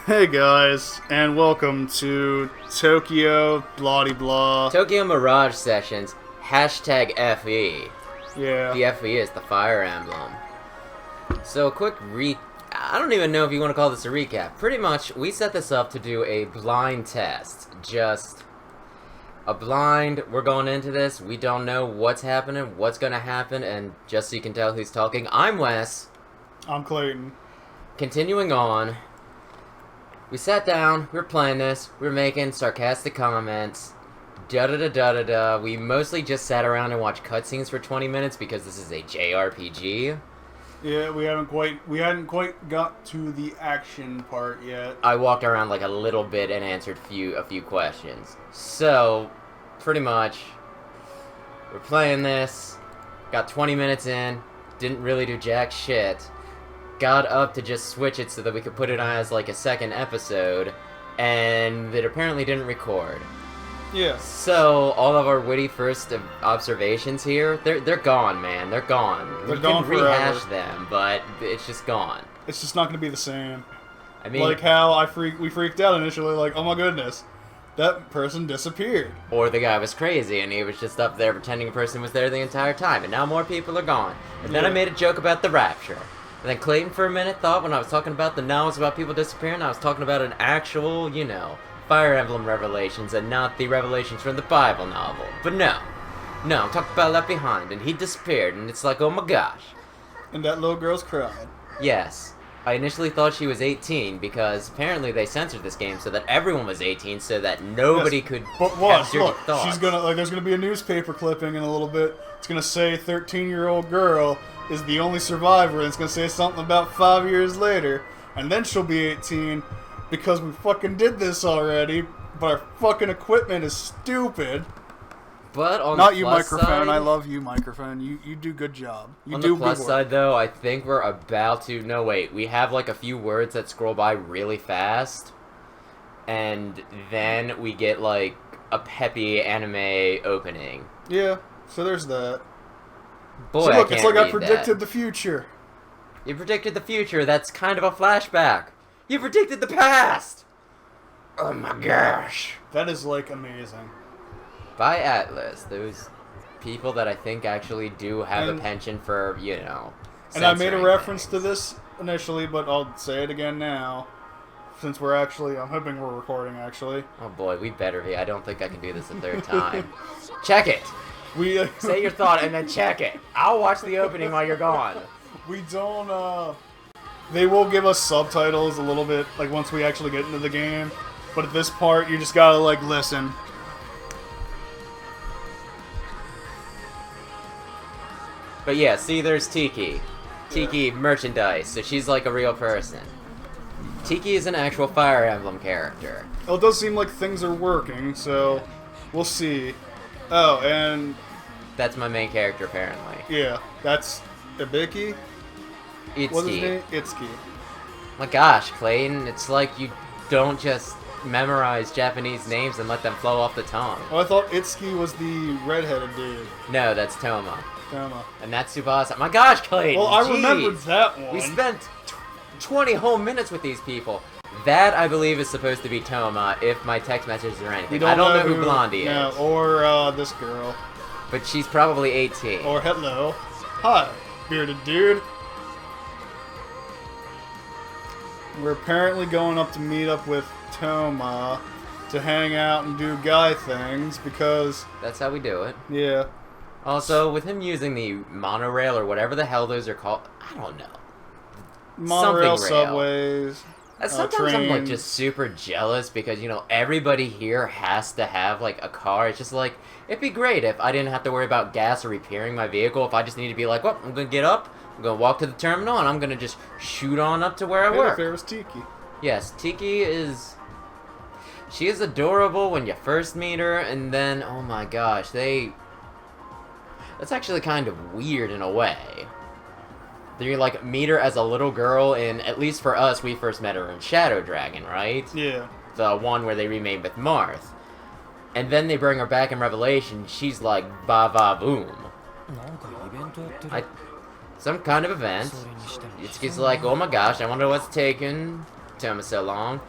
Hey guys, and welcome to Tokyo Blah Blah. Tokyo Mirage Sessions, hashtag FE. Yeah. The FE is the Fire Emblem. So, I don't even know if you want to call this a recap. Pretty much, we set this up to do a blind test. Just a blind, we're going into this, we don't know what's happening, what's gonna happen, and just so you can tell who's talking, I'm Wes. I'm Clayton. Continuing on, we sat down, we were playing this, we were making sarcastic comments, da-da-da-da-da-da. We mostly just sat around and watched cutscenes for 20 minutes because this is a JRPG. Yeah, we hadn't quite got to the action part yet. I walked around like a little bit and answered a few questions. So, pretty much, we're playing this, got 20 minutes in, didn't really do jack shit, got up to just switch it so that we could put it on as like a second episode, and it apparently didn't record. Yeah. So, all of our witty first observations here, they're gone, man. They're gone. They're we gone can rehash forever. them, but it's just gone. It's just not going to be the same. I mean, like how we freaked out initially, like, oh my goodness, that person disappeared. or the guy was crazy and he was just up there pretending a person was there the entire time, and now more people are gone. And then I made a joke about the rapture. And then Clayton for a minute thought when I was talking about the novels about people disappearing, I was talking about an actual, Fire Emblem revelations and not the revelations from the Bible novel. But no, I'm talking about Left Behind, and he disappeared, and it's like, oh my gosh. And that little girl's crying. Yes, I initially thought she was 18 because apparently they censored this game so that everyone was 18 so that nobody could But have watch, dirty look, thoughts. there's gonna be a newspaper clipping in a little bit. It's gonna say 13-year-old girl is the only survivor, and it's gonna say something about 5 years later, and then she'll be 18 because we fucking did this already, but our fucking equipment is stupid. But on Not the you, plus microphone. side, I love you, microphone. You do good job. You on do the plus good work. side, though, I think we're about to... No, wait. We have, like, a few words that scroll by really fast. And then we get, like, a peppy anime opening. Yeah, so there's that. Boy, So look, I it's can't like I read predicted that. the future. You predicted the future. That's kind of a flashback. You predicted the past! Oh my gosh. That is, like, amazing. By Atlas, those people that I think actually do have a penchant for, And I made a censoring reference to things. this initially, but I'll say it again now. Since we're actually, I'm hoping we're recording, actually. Oh boy, we better be. I don't think I can do this a third time. Check it! We, Say your thought and then check it. I'll watch the opening while you're gone. we don't, they will give us subtitles a little bit, like, once we actually get into the game. But at this part, you just gotta, like, listen. But yeah, see, there's Tiki. Tiki merchandise, so she's like a real person. Tiki is an actual Fire Emblem character. Well, it does seem like things are working, so we'll see. Oh, and That's my main character, apparently. yeah, that's Ibiki? What's his Itsuki. name? Itsuki. My gosh, Clayton, it's like you don't just memorize Japanese names and let them flow off the tongue. Oh, I thought Itsuki was the redheaded dude. No, that's Toma. Tama. And that's Tsubasa. My gosh, Clayton! Well, I jeez. remembered that one. We spent 20 whole minutes with these people. That, I believe, is supposed to be Toma, if my text messages are anything. We I don't know who Blondie no, is. or this girl. But she's probably 18. Or hello. Hi, bearded dude. We're apparently going up to meet up with Toma to hang out and do guy things because, That's how we do it. yeah. Also, with him using the monorail or whatever the hell those are called, I don't know. Monorail, Something rail. subways. Sometimes I'm like trains. just super jealous because, everybody here has to have like a car. It's just like, it'd be great if I didn't have to worry about gas or repairing my vehicle. If I just need to be like, well, I'm gonna get up, I'm gonna walk to the terminal, and I'm gonna just shoot on up to where I Hey, work. there was Tiki. Yes, Tiki is... She is adorable when you first meet her, and then, oh my gosh, that's actually kind of weird in a way. You like meet her as a little girl, and at least for us, we first met her in Shadow Dragon, right? Yeah. The one where they remade with Marth. And then they bring her back in Revelation, she's like, ba ba boom. Some kind of event. It's just like, oh my gosh, I wonder what's taken. Toma so long.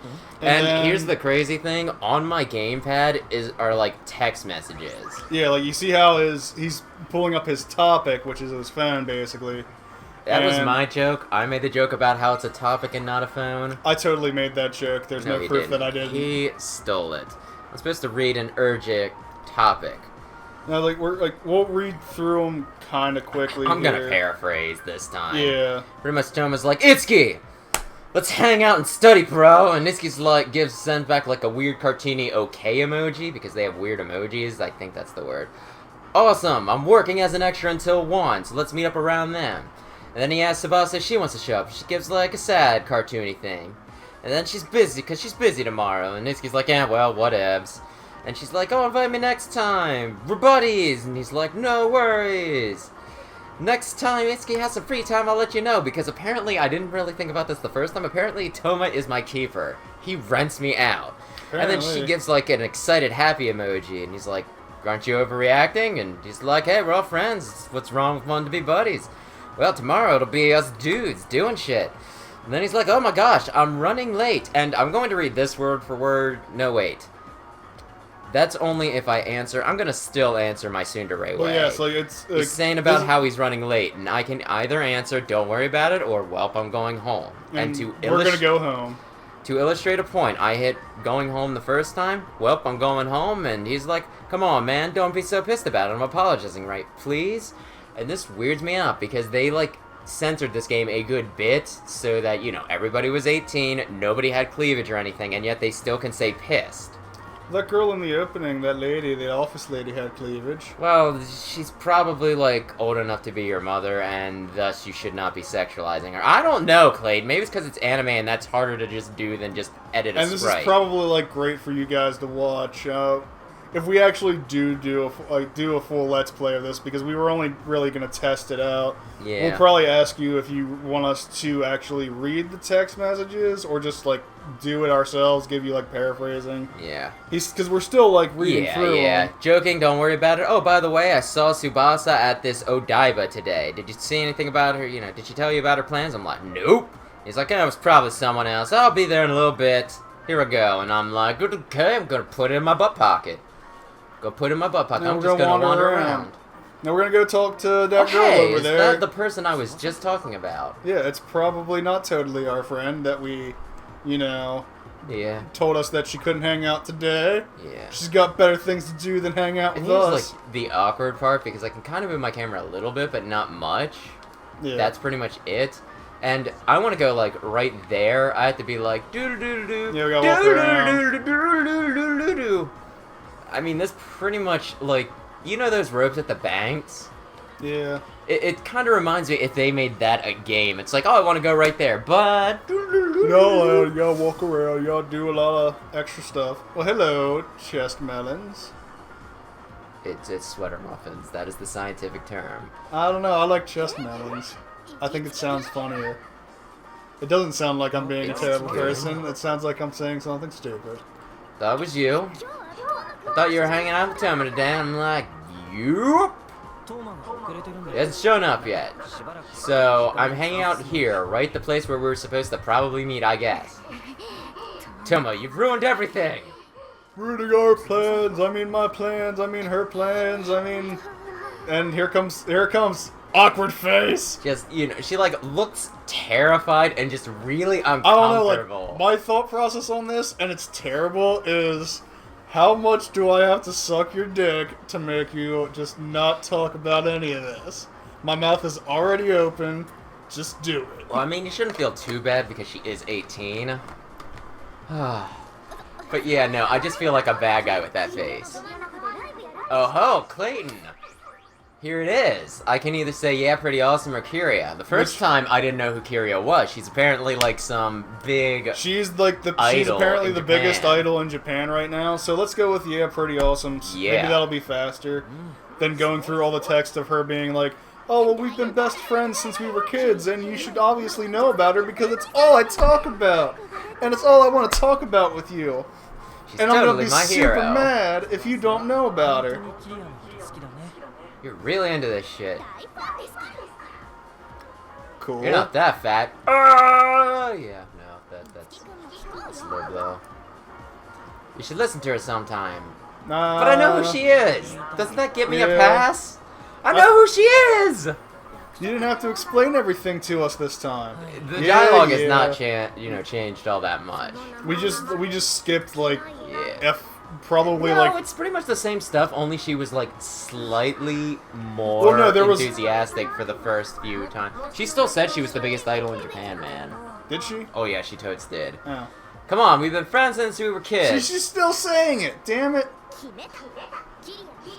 And And then- here's the crazy thing: on my gamepad are like text messages. Yeah, like you see how he's pulling up his topic, which is his phone, basically. That was And- my joke. I made the joke about how it's a topic and not a phone. I totally made that joke. There's no he proof didn't. that I didn't. He stole it. I'm supposed to read an urgent topic. Now, we'll read through them kind of quickly. I'm gonna here. paraphrase this time. Yeah. Pretty much Toma's like, Itsuki! Let's hang out and study, bro! And Itsuki's like, sends back like a weird cartoony okay emoji, because they have weird emojis, I think that's the word. Awesome! I'm working as an extra until 1, so let's meet up around them. And then he asks Tsubasa if she wants to show up. She gives like a sad cartoony thing. And then she's busy, because she's busy tomorrow. And Itsuki's like, yeah, well, whatevs. And she's like, oh, invite me next time. We're buddies. And he's like, no worries. Next time Itsuki has some free time, I'll let you know. Because apparently, I didn't really think about this the first time. Apparently, Toma is my keeper. He rents me out. And then she Apparently. gives like an excited happy emoji. And he's like, aren't you overreacting? And he's like, hey, we're all friends. What's wrong with wanting to be buddies? Well, tomorrow it'll be us dudes doing shit. And then he's like, oh my gosh, I'm running late. And I'm going to read this word for word. No, wait. That's only if I answer. I'm going to still answer my tsundere way. Well, yeah, so it's... He's saying about how he's running late. And I can either answer, don't worry about it, or, welp, I'm going home. And to we're gonna go home. To illustrate a point, I hit going home the first time. Welp, I'm going home. And he's like, come on, man, don't be so pissed about it. I'm apologizing, right? Please? And this weirds me out because they, like, censored this game a good bit so that, you know, everybody was 18, nobody had cleavage or anything, and yet they still can say pissed. That girl in the opening, that lady, the office lady, had cleavage. Well, she's probably, like, old enough to be your mother, and thus you should not be sexualizing her. I don't know, Clayton. Maybe it's because it's anime and that's harder to just do than just edit a And this sprite. is probably, like, great for you guys to watch. If we actually do a full Let's Play of this, because we were only really going to test it out, Yeah. we'll probably ask you if you want us to actually read the text messages, or just, like, do it ourselves, give you, like, paraphrasing. Yeah. Because we're still, like, reading Yeah, through yeah. them. Joking, don't worry about it. Oh, by the way, I saw Tsubasa at this Odaiba today. Did you see anything about her? You know, did she tell you about her plans? I'm like, nope. He's like, yeah, it was probably someone else. I'll be there in a little bit. Here we go. And I'm like, okay, I'm going to put it in my butt pocket. Go put it in my butt pocket. Now I'm we're just gonna going to wander wander around. around. Now we're going to go talk to that Oh, girl hey, over is there. that the person I was just talking about? Yeah, it's probably not totally our friend that we, you know, Yeah. told us that she couldn't hang out today. Yeah. She's got better things to do than hang out And with here's, us. like, the awkward part, because I can kind of move my camera a little bit, but not much. Yeah. That's pretty much it. And I want to go, like, right there. I have to be like, doo-doo-doo-doo-doo. Yeah, we gotta walk around. Doo-doo-doo-doo-doo-doo-doo-doo. I mean, that's pretty much, like, you know those ropes at the banks? Yeah. It kind of reminds me if they made that a game. It's like, oh, I want to go right there, but... Y'all walk around. Y'all do a lot of extra stuff. Well, hello, chest melons. It's sweater muffins. That is the scientific term. I don't know. I like chest melons. I think it sounds funnier. It doesn't sound like I'm being a terrible person. It sounds like I'm saying something stupid. That was you. I thought you were hanging out with Toma today. I'm like, yup. He hasn't shown up yet. So, I'm hanging out here, right the place where we were supposed to probably meet, I guess. Toma, you've ruined everything! Ruining our plans. I mean my plans. I mean her plans. I mean... And here it comes. Awkward face. Just, you know, she, like, looks terrified and just really I don't know, uncomfortable. like, my thought process on this, and it's terrible, is... How much do I have to suck your dick to make you just not talk about any of this? My mouth is already open. Just do it. Well, I mean, you shouldn't feel too bad because she is 18. But yeah, no, I just feel like a bad guy with that face. Oh ho, Clayton! Here it is. I can either say, yeah, pretty awesome, or Kyria. The first time, I didn't know who Kyria was. She's apparently, like, some big... She's like she's idol apparently in the Japan. biggest idol in Japan right now. So let's go with yeah, pretty awesome. Yeah. Maybe that'll be faster than going through all the text of her being like, oh, well, we've been best friends since we were kids, and you should obviously know about her because it's all I talk about, and it's all I want to talk about with you. She's And I'm totally gonna be my super hero. mad if you don't know about her. You're really into this shit. Cool. You're not that fat. Yeah, no, that's a low blow. You should listen to her sometime. Nah. But I know who she is. Doesn't that get me a Yeah. pass? I know who she is. You didn't have to explain everything to us this time. The Yeah, dialogue is yeah. not changed all that much. We just skipped like Yeah. probably No, like it's pretty much the same stuff. Only she was like slightly more Well, no, there was- enthusiastic for the first few times. She still said she was the biggest idol in Japan, man. did she? Oh yeah, she totes did. Oh. Come on, we've been friends since we were kids. She's still saying it. Damn it.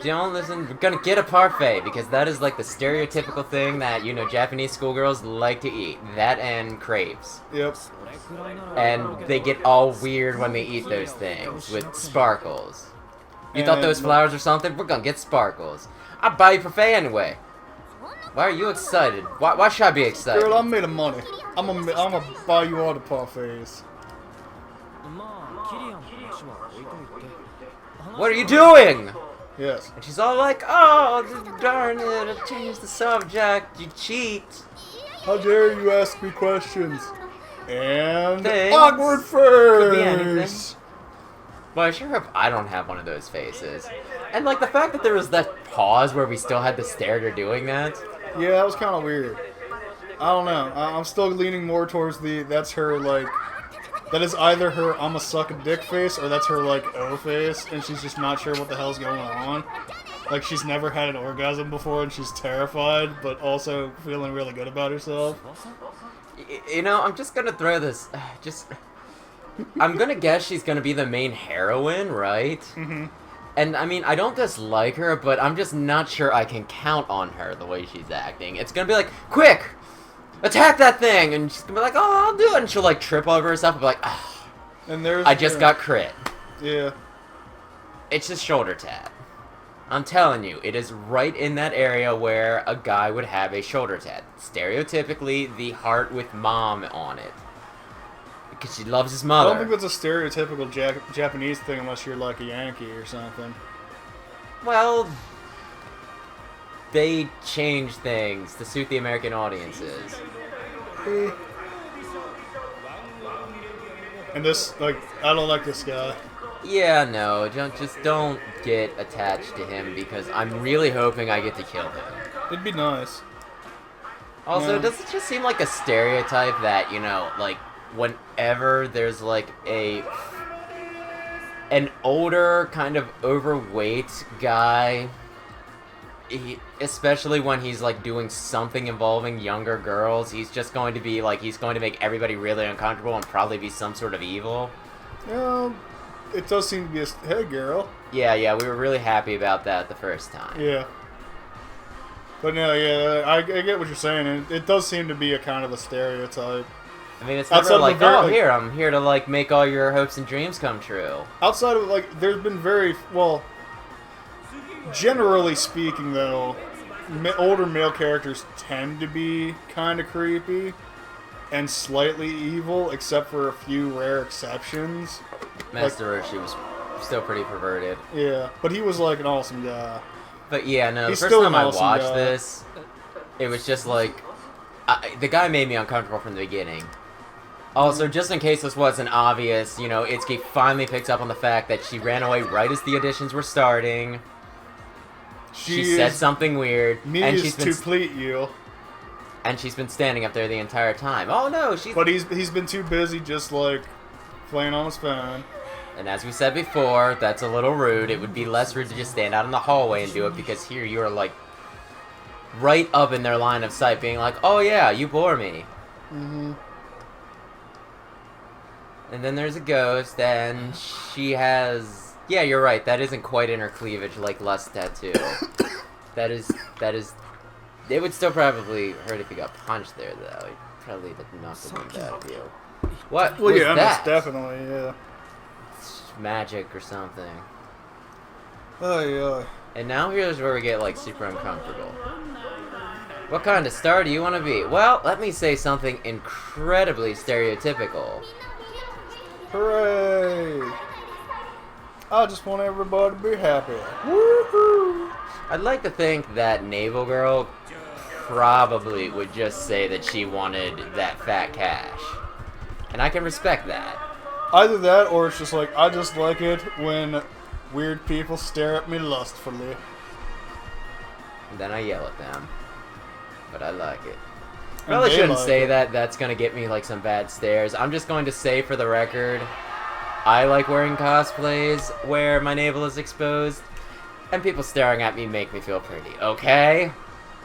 Don't listen. We're gonna get a parfait because that is like the stereotypical thing that Japanese schoolgirls like to eat. That and crepes. Yep. And they get all weird when they eat those things with sparkles. You thought those And- flowers or something? We're gonna get sparkles. I'll buy you parfait anyway. Why are you excited? Why should I be excited? Girl, I'm made of money. I'm gonna buy you all the parfaits. What are you doing? Yes. And she's all like, oh, darn it, I changed the subject, you cheat. How dare you ask me questions? And Thanks. awkward Could be anything. face. Well, I sure hope I don't have one of those faces. And like the fact that there was that pause where we still had to stare at her doing that. Yeah, that was kind of weird. I don't know. I'm still leaning more towards that's her like. That is either her I'm a suck a dick face or that's her like O face, and she's just not sure what the hell's going on. Like she's never had an orgasm before and she's terrified, but also feeling really good about herself. I'm just gonna throw this. I'm gonna guess she's gonna be the main heroine, right? Mm-hmm. And I mean, I don't dislike her, but I'm just not sure I can count on her the way she's acting. It's gonna be like, quick! Attack that thing! And she's gonna be like, oh, I'll do it. And she'll like trip over herself and be like, ah, And there's I just got crit. Yeah. It's just shoulder tat. I'm telling you, it is right in that area where a guy would have a shoulder tat. Stereotypically, the heart with mom on it. Because she loves his I mother. don't think that's a stereotypical Japanese thing unless you're like a Yankee or something. Well, they change things to suit the American audiences. And this, like, I don't like this guy. Yeah, no, just don't get attached to him because I'm really hoping I get to kill him. It'd be nice. Also, Yeah. does it just seem like a stereotype that, like, whenever there's, like, an older, kind of overweight guy, especially when he's, like, doing something involving younger girls, he's just going to be, like, he's going to make everybody really uncomfortable and probably be some sort of evil? It does seem to be a... Hey, girl. Yeah, we were really happy about that the first time. Yeah. But no, yeah, I get what you're saying. It does seem to be a kind of a stereotype. I mean, it's Outside never of like, the very, oh, like- here, I'm here to, like, make all your hopes and dreams come true. Outside of, like, there's been very... Well, generally speaking, though, older male characters tend to be kind of creepy and slightly evil, except for a few rare exceptions. Master Roshi was still pretty perverted. Yeah, but he was, like, an awesome guy. But yeah, no, the He's first still time an I awesome watched guy. this, it was just like, the guy made me uncomfortable from the beginning. Also, just in case this wasn't obvious, Itsuki finally picks up on the fact that she ran away right as the auditions were starting. She said something weird, Me and is she's to been pleat you. and she's been standing up there the entire time. Oh no, she's. But he's been too busy just, like, playing on his phone. And as we said before, that's a little rude. It would be less rude to just stand out in the hallway and do it, because here you are, like, right up in their line of sight, being like, oh yeah, you bore me. Mm-hmm. And then there's a ghost, and she has... Yeah, you're right, that isn't quite in her cleavage like Lust Tattoo. That is... It would still probably hurt if you got punched there, though. It probably did not the wind out of you. What Well, was yeah, that? that's definitely, yeah. Magic or something. Oh, yeah. And now here's where we get, like, super uncomfortable. What kind of star do you want to be? Well, let me say something incredibly stereotypical. Hooray! I just want everybody to be happy. Woohoo! I'd like to think that Naval Girl probably would just say that she wanted that fat cash. And I can respect that. Either that, or it's just like, I just like it when weird people stare at me lustfully. And then I yell at them. But I like it. And Probably they shouldn't like say it. that. That's going to get me like some bad stares. I'm just going to say for the record, I like wearing cosplays where my navel is exposed. And people staring at me make me feel pretty, okay?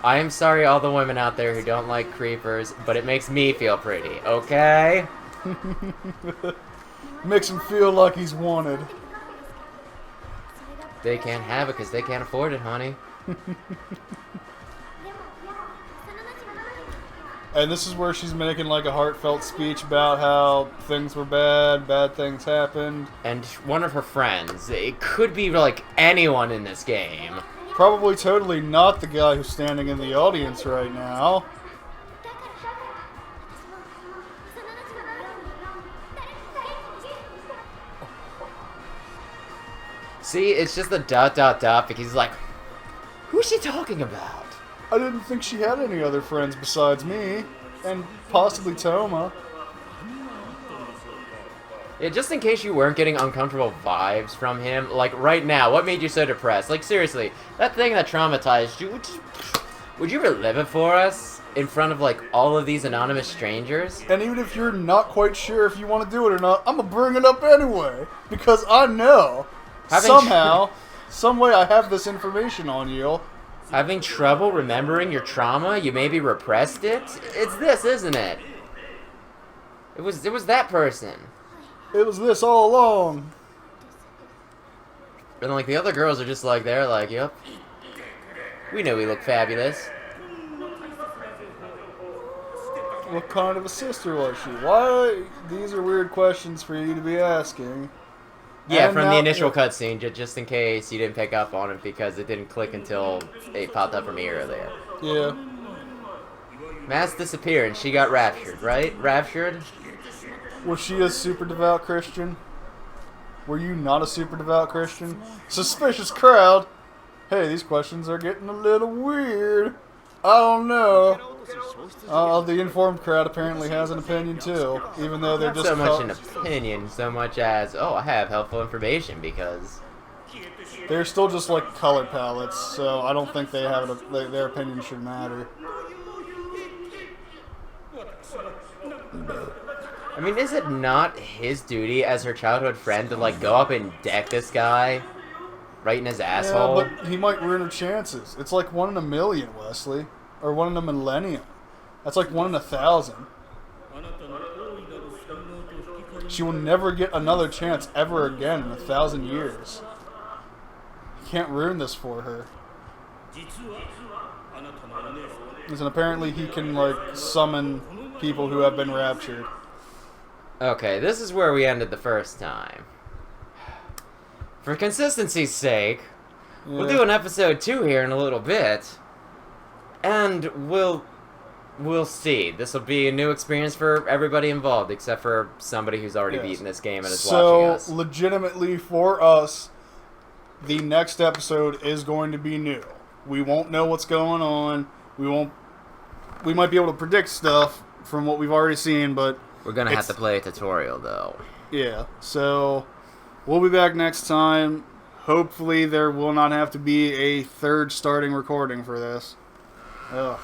I am sorry all the women out there who don't like creepers, but it makes me feel pretty, okay? Makes him feel like he's wanted. They can't have it because they can't afford it, honey. And this is where she's making like a heartfelt speech about how things were bad things happened. And one of her friends, it could be like anyone in this game. Probably totally not the guy who's standing in the audience right now. See, it's just the ... because he's like, who's she talking about? I didn't think she had any other friends besides me. And possibly Toma. Yeah, just in case you weren't getting uncomfortable vibes from him, like right now, what made you so depressed? Like seriously, that thing that traumatized you, would you relive it for us? In front of like all of these anonymous strangers? And even if you're not quite sure if you want to do it or not, I'm gonna bring it up anyway. Because I know. Somehow, some way I have this information on you. Having trouble remembering your trauma? You maybe repressed it? It's this, isn't it? It was that person. It was this all along. And like the other girls are just like, they're like, yep. We know we look fabulous. What kind of a sister was she? Why? These are weird questions for you to be asking. Yeah, And from now, the initial cutscene, just in case you didn't pick up on it because it didn't click until it popped up for me earlier. Yeah. Mass disappeared, she got raptured, right? Raptured? Was she a super devout Christian? Were you not a super devout Christian? Suspicious crowd. Hey, these questions are getting a little weird. I don't know. The informed crowd apparently has an opinion too, even though they're Not just so much an opinion, so much as, oh, I have helpful information because... They're still just like color palettes, so I don't think they have their opinion should matter. I mean, is it not his duty as her childhood friend to, like, go up and deck this guy right in his asshole? Yeah, but he might ruin her chances. It's like 1 in a million, Wesley. Or 1 in a millennium. That's like 1 in 1,000. She will never get another chance ever again in 1,000 years. You can't ruin this for her. And apparently he can, like, summon people who have been raptured. Okay, this is where we ended the first time. For consistency's sake, we'll do an episode 2 here in a little bit. And we'll see. This will be a new experience for everybody involved, except for somebody who's already beaten this game and is watching us. So, legitimately for us, the next episode is going to be new. We won't know what's going on. We might be able to predict stuff from what we've already seen, but we're gonna have to play a tutorial though. Yeah. So we'll be back next time. Hopefully there will not have to be a third starting recording for this. Ugh.